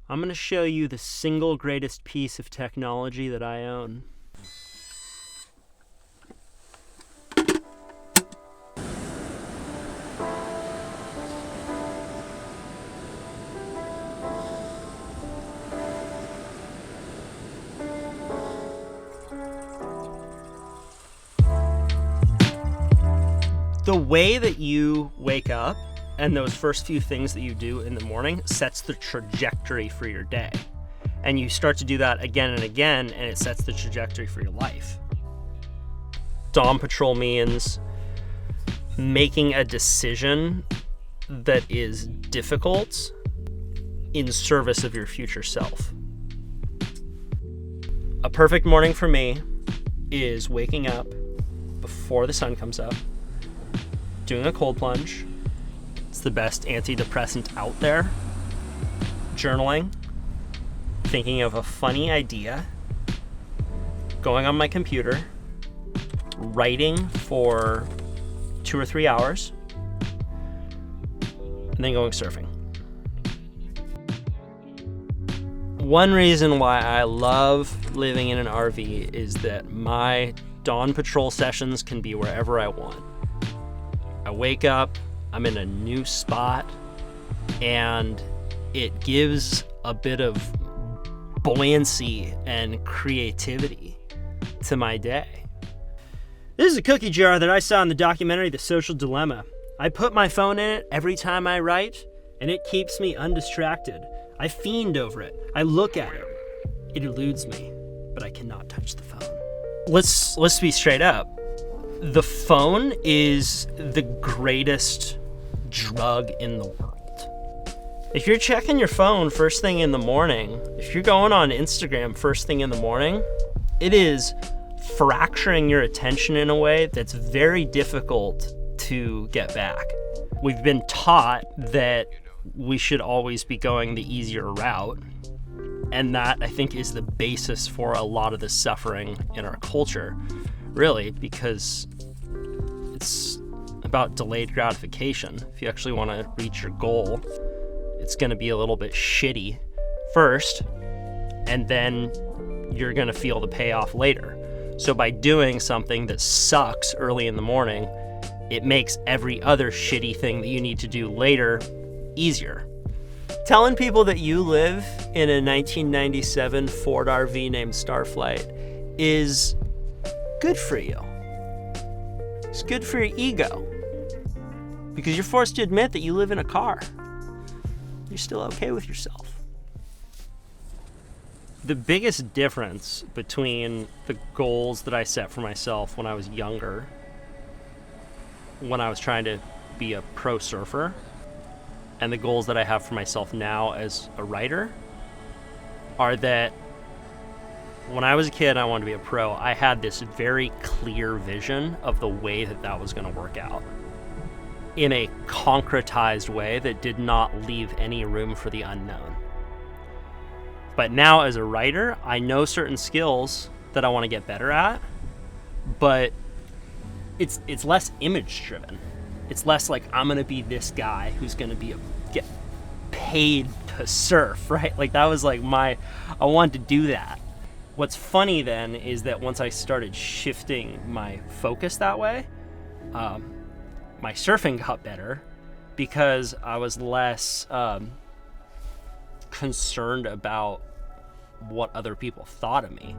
I'm going to show you the single greatest piece of technology that I own. The way that you wake up and those first few things that you do in the morning sets the trajectory for your day. And you start to do that again and again, and it sets the trajectory for your life. Dawn patrol means making a decision that is difficult in service of your future self. A perfect morning for me is waking up before the sun comes up, doing a cold plunge. It's the best antidepressant out there. Journaling, thinking of a funny idea, going on my computer, writing for 2 or 3 hours, and then going surfing. One reason why I love living in an RV is that my dawn patrol sessions can be wherever I want. I wake up, I'm in a new spot, and it gives a bit of buoyancy and creativity to my day. This is a cookie jar that I saw in the documentary The Social Dilemma. I put my phone in it every time I write, and it keeps me undistracted. I fiend over it. I look at it. It eludes me, but I cannot touch the phone. Let's be straight up. The phone is the greatest drug in the world. If you're checking your phone first thing in the morning, if you're going on Instagram first thing in the morning, it is fracturing your attention in a way that's very difficult to get back. We've been taught that we should always be going the easier route, and that, I think, is the basis for a lot of the suffering in our culture, really, because it's about delayed gratification. If you actually want to reach your goal, it's going to be a little bit shitty first, and then you're going to feel the payoff later. So by doing something that sucks early in the morning, it makes every other shitty thing that you need to do later easier. Telling people that you live in a 1997 Ford RV named Starflight is good for you. It's good for your ego, because you're forced to admit that you live in a car. You're still okay with yourself. The biggest difference between the goals that I set for myself when I was younger, when I was trying to be a pro surfer, and the goals that I have for myself now as a writer, are that when I was a kid and I wanted to be a pro, I had this very clear vision of the way that that was going to work out, in a concretized way that did not leave any room for the unknown. But now as a writer, I know certain skills that I want to get better at, but it's less image driven. It's less like, I'm going to be this guy who's going to get paid to surf, right? Like, that was like I wanted to do that. What's funny then is that once I started shifting my focus that way, my surfing got better because I was less concerned about what other people thought of me.